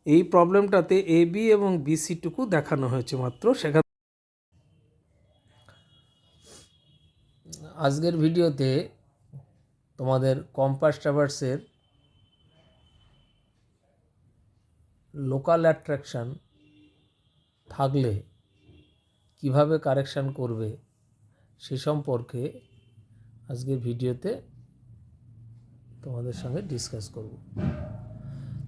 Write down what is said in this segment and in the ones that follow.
এই প্রবলেমটাতে A B এবং বিসিটুকু দেখানো হয়েছে মাত্র। সেখানে আজকের ভিডিওতে তোমাদের কম্পাস ট্রাভার্সের লোকাল অ্যাট্রাকশান থাকলে কিভাবে কারেকশান করবে সে সম্পর্কে আজকের ভিডিওতে তোমাদের সঙ্গে ডিসকাস করব।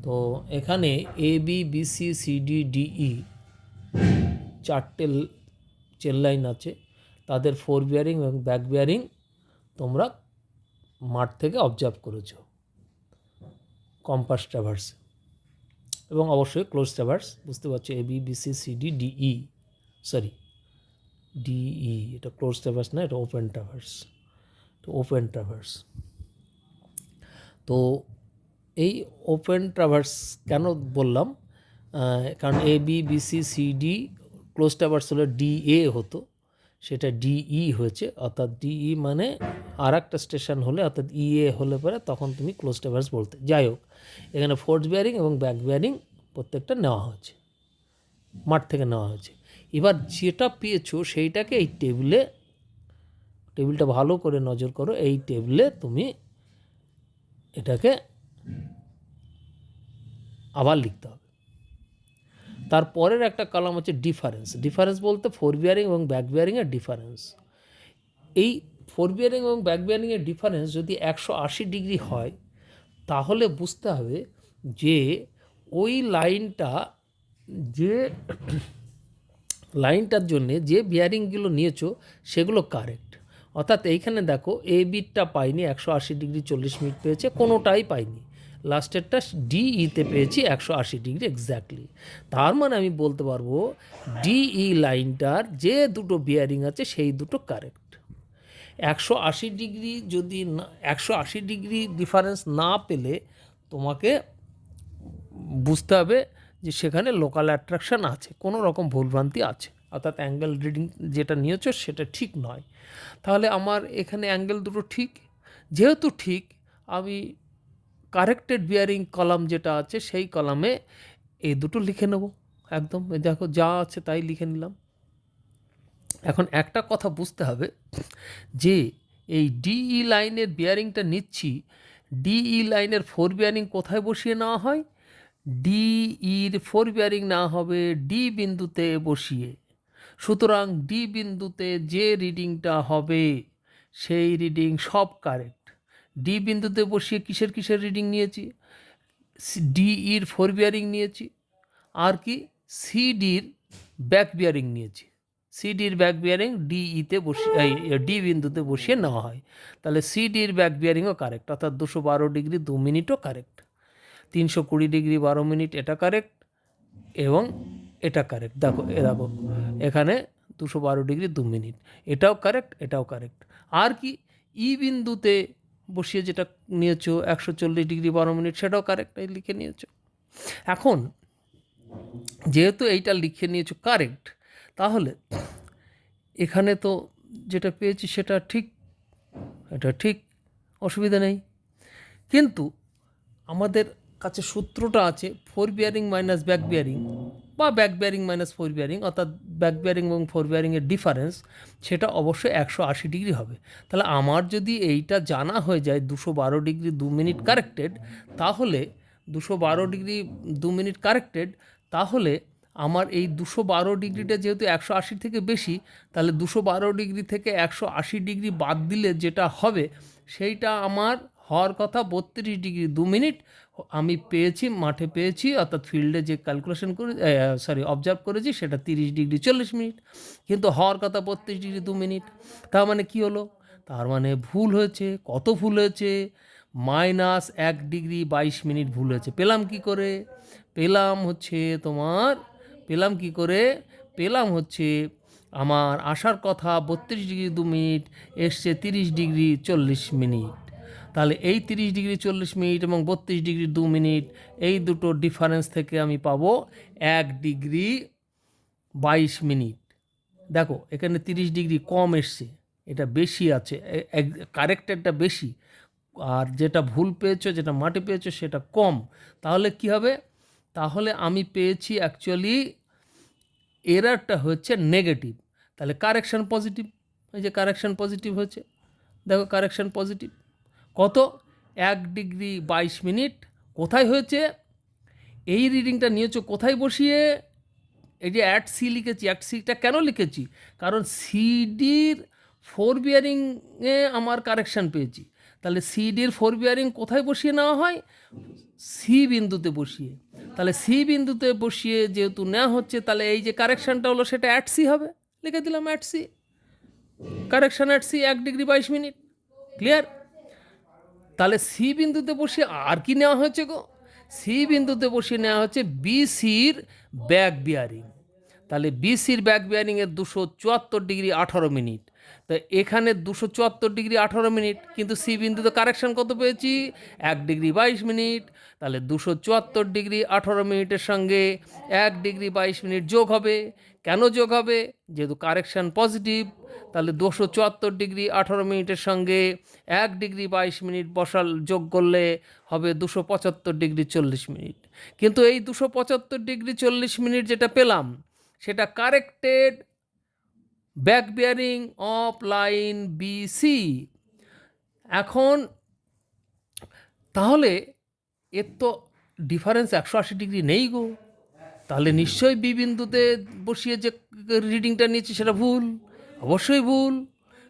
তো এখানে এ বি বিসি সিডি ডিই চারটে চেন লাইন আছে, তাদের ফোর বিয়ারিং এবং ব্যাক বিয়ারিং তোমরা মাঠ থেকে অবজার্ভ করেছো কম্পাস ট্রাভার্স, এবং অবশ্যই ক্লোজ ট্রাভার্স বুঝতে পারছো A B B C C D D E, sorry D E, এটা ক্লোজ ট্রাভার্স না, এটা ওপেন ট্রাভার্স। তো ওপেন ট্রাভার্স, তো এই ওপেন ট্রাভার্স কেন বললাম, কারণ A B B C C D close traverse হলে ডিএ হতো, সেটা ডিই হয়েছে, অর্থাৎ ডিই মানে আর একটা স্টেশন হলে, অর্থাৎ ইএ হলে পরে তখন তুমি ক্লোজ ট্রাভার্স বলতে। যাই হোক, এখানে ফোর্থ বিয়ারিং এবং ব্যাক বিয়ারিং প্রত্যেকটা নেওয়া হয়েছে, মাঠ থেকে নেওয়া হয়েছে। এবার যেটা পেয়েছো সেইটাকে এই টেবিলটা ভালো করে নজর করো, এই টেবিলে তুমি এটাকে আবার লিখতে হবে। তারপরের একটা কলাম হচ্ছে ডিফারেন্স বলতে ফোর বিয়ারিং এবং ব্যাক বিয়ারিংয়ের ডিফারেন্স। এই ফোর বিয়ারিং এবং ব্যাক বিয়ারিংয়ের ডিফারেন্স যদি 180 ডিগ্রি হয় তাহলে বুঝতে হবে যে ওই লাইনটার জন্যে যে বিয়ারিংগুলো নিয়েছো সেগুলো কারেক্ট। অর্থাৎ এইখানে দেখো এ বিটটা পাইনি, 180 ডিগ্রি 40 মিনিট পেয়েছে, কোনোটাই পাইনি। লাস্টেরটা ডিইতে পেয়েছি 180 ডিগ্রি এক্স্যাক্টলি। তার মানে আমি বলতে পারবো ডিই লাইনটার যে দুটো বিয়ারিং আছে সেই দুটো কারেক্ট। 180 ডিগ্রি যদি 180 ডিগ্রি ডিফারেন্স না পেলে তোমাকে বুঝতে হবে যে সেখানে লোকাল অ্যাট্রাকশান আছে, কোনো রকম ভুলভ্রান্তি আছে, অর্থাৎ অ্যাঙ্গেল রিডিং যেটা নিয়েছো সেটা ঠিক নয়। তাহলে আমার এখানে অ্যাঙ্গেল দুটো ঠিক, যেহেতু ঠিক আমি কারেক্টেড বিয়ারিং কলাম যেটা আছে সেই কলামে এই দুটো লিখে নেব। একদম দেখো যা আছে তাই লিখে নিলাম। এখন একটা কথা বুঝতে হবে যে এই ডিই লাইনের বিয়ারিংটা নিচ্ছি, ডিই লাইনের ফোর বিয়ারিং কোথায় বসিয়ে নেওয়া হয়, ডিইর ফোর বিয়ারিং না হবে ডি বিন্দুতে বসিয়ে। সুতরাং ডি বিন্দুতে যে রিডিংটা হবে সেই রিডিং সব কারেক্ট। ডি বিন্দুতে বসিয়ে কিসের রিডিং নিয়েছি, ডিইর ফোর বিয়ারিং নিয়েছি, আর কি সিডির ব্যাক বিয়ারিং নিয়েছি। সিডির ব্যাক বিয়ারিং ডিইতে বসিয়ে ডি বিন্দুতে বসিয়ে নেওয়া হয়, তাহলে সিডির ব্যাক বিয়ারিংও কারেক্ট, অর্থাৎ 212 ডিগ্রি 2 মিনিটও কারেক্ট, 320 ডিগ্রি 12 মিনিট এটা কারেক্ট, এবং এটা কারেক্ট। দেখো এখানে 212 ডিগ্রি 2 মিনিট, এটাও কারেক্ট, এটাও কারেক্ট। আর কি ই বিন্দুতে বসিয়ে যেটা নিয়েছো 140 ডিগ্রি 12 মিনিট, সেটাও কারেক্ট, এই লিখে নিয়েছো। এখন যেহেতু এইটা লিখে নিয়েছো কারেক্ট, তাহলে এখানে তো যেটা পেয়েছি সেটা ঠিক, এটা ঠিক, অসুবিধা নেই। কিন্তু আমাদের কাছে সূত্রটা আছে fore bearing minus back bearing, বা back bearing minus fore bearing, অর্থাৎ ব্যাক বিয়ারিং এবং ফোর বিয়ারিংয়ের ডিফারেন্স সেটা অবশ্যই 180 ডিগ্রি হবে। তাহলে আমার যদি এইটা জানা হয়ে যায় 212 ডিগ্রি 2 মিনিট কারেক্টেড, তাহলে 212 ডিগ্রি 2 মিনিট কারেক্টেড, তাহলে আমার এই 212 ডিগ্রিটা যেহেতু 180 থেকে বেশি, তাহলে 212 ডিগ্রি থেকে 180 ডিগ্রি বাদ দিলে যেটা হবে সেইটা আমার হওয়ার কথা 32 ডিগ্রি 2 মিনিট আমি পেয়েছি, মাঠে পেয়েছি, অর্থাৎ ফিল্ডে যে ক্যালকুলেশন করে অবজার্ভ করেছি সেটা 30 ডিগ্রি 40 মিনিট, কিন্তু হওয়ার কথা 32 ডিগ্রি 2 মিনিট। তার মানে কি হলো, তার মানে ভুল হয়েছে। কত ভুল হয়েছে, -1 ডিগ্রি 22 মিনিট ভুল হয়েছে। পেলাম কি করে, পেলাম হচ্ছে আমার আসার কথা 32 ডিগ্রি 2 মিনিট, এসছে 30 ডিগ্রি 40 মিনিট। তাহলে এই 30 ডিগ্রি 40 মিনিট এবং 32 ডিগ্রি 2 মিনিট, এই দুটো ডিফারেন্স থেকে আমি পাবো 1 ডিগ্রি 22 মিনিট। দেখো এখানে 30 ডিগ্রি কম এসছে, এটা বেশি আছে, কারেক্টেডটা বেশি, আর যেটা ভুল পেয়েছো, যেটা মাঠে পেয়েছো সেটা কম। তাহলে কি হবে, তাহলে আমি পেয়েছি অ্যাকচুয়ালি এরারটা হচ্ছে নেগেটিভ, তাহলে কারেকশান পজিটিভ। এই যে কারেকশান পজিটিভ হচ্ছে, দেখো কারেকশান পজিটিভ কত 1°22'। কোথায় হয়েছে? এই রিডিংটা নিয়েছো কোথায় বসিয়ে? এই যে অ্যাট সি লিখেছি, অ্যাট সিটা কেন লিখেছি? কারণ সিডির 4 বিয়ারিংয়ে আমার কারেকশান পেয়েছি। তাহলে সিডির 4 বিয়ারিং কোথায় বসিয়ে নেওয়া হয়? সি বিন্দুতে বসিয়ে। তাহলে সি বিন্দুতে বসিয়ে যেহেতু নেওয়া হচ্ছে, তাহলে এই যে কারেকশানটা হলো সেটা অ্যাট সি হবে, লিখে দিলাম at C. Correction at C 1°22'। Clear? তাহলে সি বিন্দুতে বসিয়ে আর কি নেওয়া হয়েছে গো? সি বিন্দুতে বসিয়ে নেওয়া হচ্ছে বিসির ব্যাক বিয়ারিং। তাহলে বিসির ব্যাক বিয়ারিংয়ের 274°18'। তো এখানে 274°18', কিন্তু সি বিন্দুতে কারেকশান কত পেয়েছি? 1°22'। তাহলে 274°18'-এর সঙ্গে 1°22' যোগ হবে। কেন যোগ হবে? যেহেতু কারেকশান পজিটিভ, তাহলে 274°18'-এর সঙ্গে 1°22' বসাল যোগ করলে হবে 275°40'। কিন্তু এই 275°40' যেটা পেলাম সেটা corrected back bearing of line BC. এখন তাহলে এর তো ডিফারেন্স 180° নেই গো। তাহলে নিশ্চয়ই বি বিন্দুতে বসিয়ে যে রিডিংটা নিয়েছি সেটা ভুল, অবশ্যই ভুল।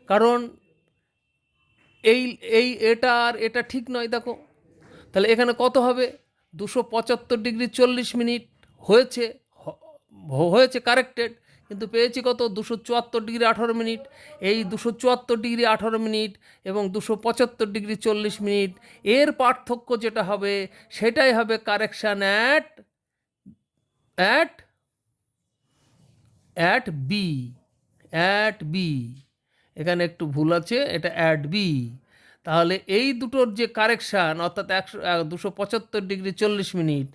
কারণ এই এই এটা আর এটা ঠিক নয়। দেখো তাহলে এখানে কত হবে? 275°40' হয়েছে, হয়েছে কারেক্টেড, কিন্তু পেয়েছি কত? 274°18'। এই 274°18' এবং 275°40' এর পার্থক্য যেটা হবে সেটাই হবে correction at B. At B, এখানে একটু ভুল আছে, এটা অ্যাট বি। তাহলে এই দুটোর যে কারেকশান, অর্থাৎ 275°40'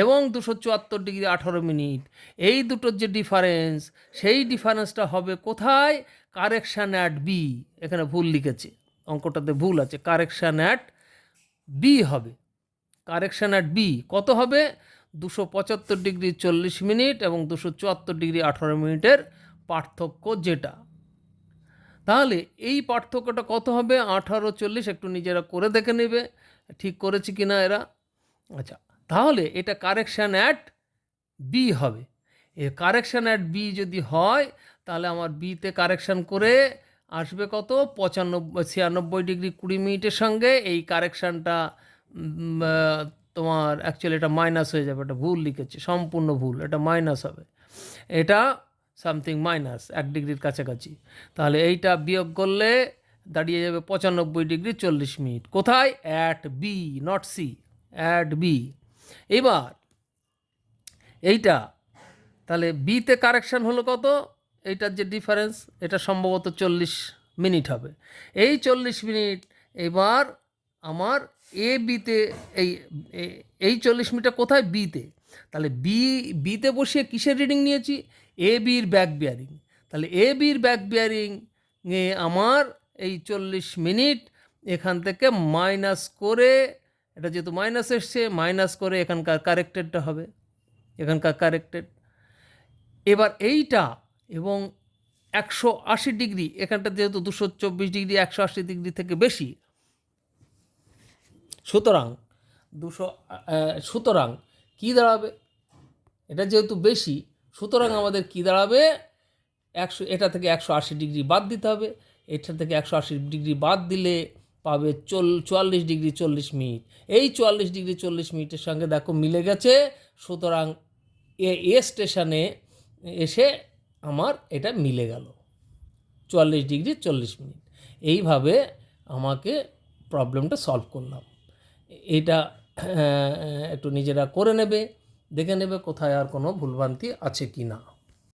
এবং 274°18', এই দুটোর যে ডিফারেন্স, সেই ডিফারেন্সটা হবে কোথায়? Correction at B. এখানে ভুল লিখেছে, অঙ্কটাতে ভুল আছে, কারেকশান অ্যাট বি হবে। কারেকশান অ্যাট বি কত হবে? 275°40' এবং 274°18'-এর পার্থক্য যেটা। তাহলে এই পার্থক্যটা কত হবে? 1840। একটু নিজেরা করে দেখে নেবে ঠিক করেছি কি না এরা। আচ্ছা, তাহলে এটা কারেকশান অ্যাট বি হবে। এ কারেকশান অ্যাট বি যদি হয়, তাহলে আমার বিতে কারেকশান করে আসবে কত? 96°20' সঙ্গে এই কারেকশানটা তোমার অ্যাকচুয়ালি এটা মাইনাস হয়ে যাবে, এটা ভুল লিখেছে, সম্পূর্ণ ভুল, এটা মাইনাস হবে, এটা সামথিং মাইনাস 1°-র কাছাকাছি। তাহলে এইটা বিয়োগ করলে দাঁড়িয়ে যাবে 95°40'। কোথায়? At B, not C, at B. এবার এইটা তাহলে বিতে কারেকশান হলো কত? এইটার যে ডিফারেন্স, এটা সম্ভবত 40 মিনিট হবে। এই 40 মিনিট এবার আমার এ বিতে, এই 40 মিনিটটা কোথায়? বিতে। তাহলে বিতে বসিয়ে কিসের রিডিং নিয়েছি? এ বির ব্যাক বিয়ারিং। তাহলে এ বির ব্যাক বিয়ারিংয়ে আমার এই 40 মিনিট এখান থেকে মাইনাস করে, এটা যেহেতু মাইনাস এসছে, মাইনাস করে এখানকার কারেক্টেডটা হবে, এখানকার কারেক্টেড। এবার এইটা এবং 180°, এখানটা যেহেতু 224°, 180° থেকে বেশি, সুতরাং সুতরাং কী দাঁড়াবে? এটা যেহেতু বেশি, সুতরাং আমাদের কী দাঁড়াবে? এটা থেকে 180° বাদ দিতে হবে। এটা থেকে 180° বাদ দিলে পাবে 44°40'। এই 44°40'-এর সঙ্গে দেখো মিলে গেছে। সুতরাং এ স্টেশনে এসে আমার এটা মিলে গেল 44°40'। এইভাবে আমাকে প্রবলেমটা সলভ করলাম। এটা একটু নিজেরা করে নেবে, দেখে নেবে কোথায় আর কোনো ভুলভ্রান্তি আছে কি না।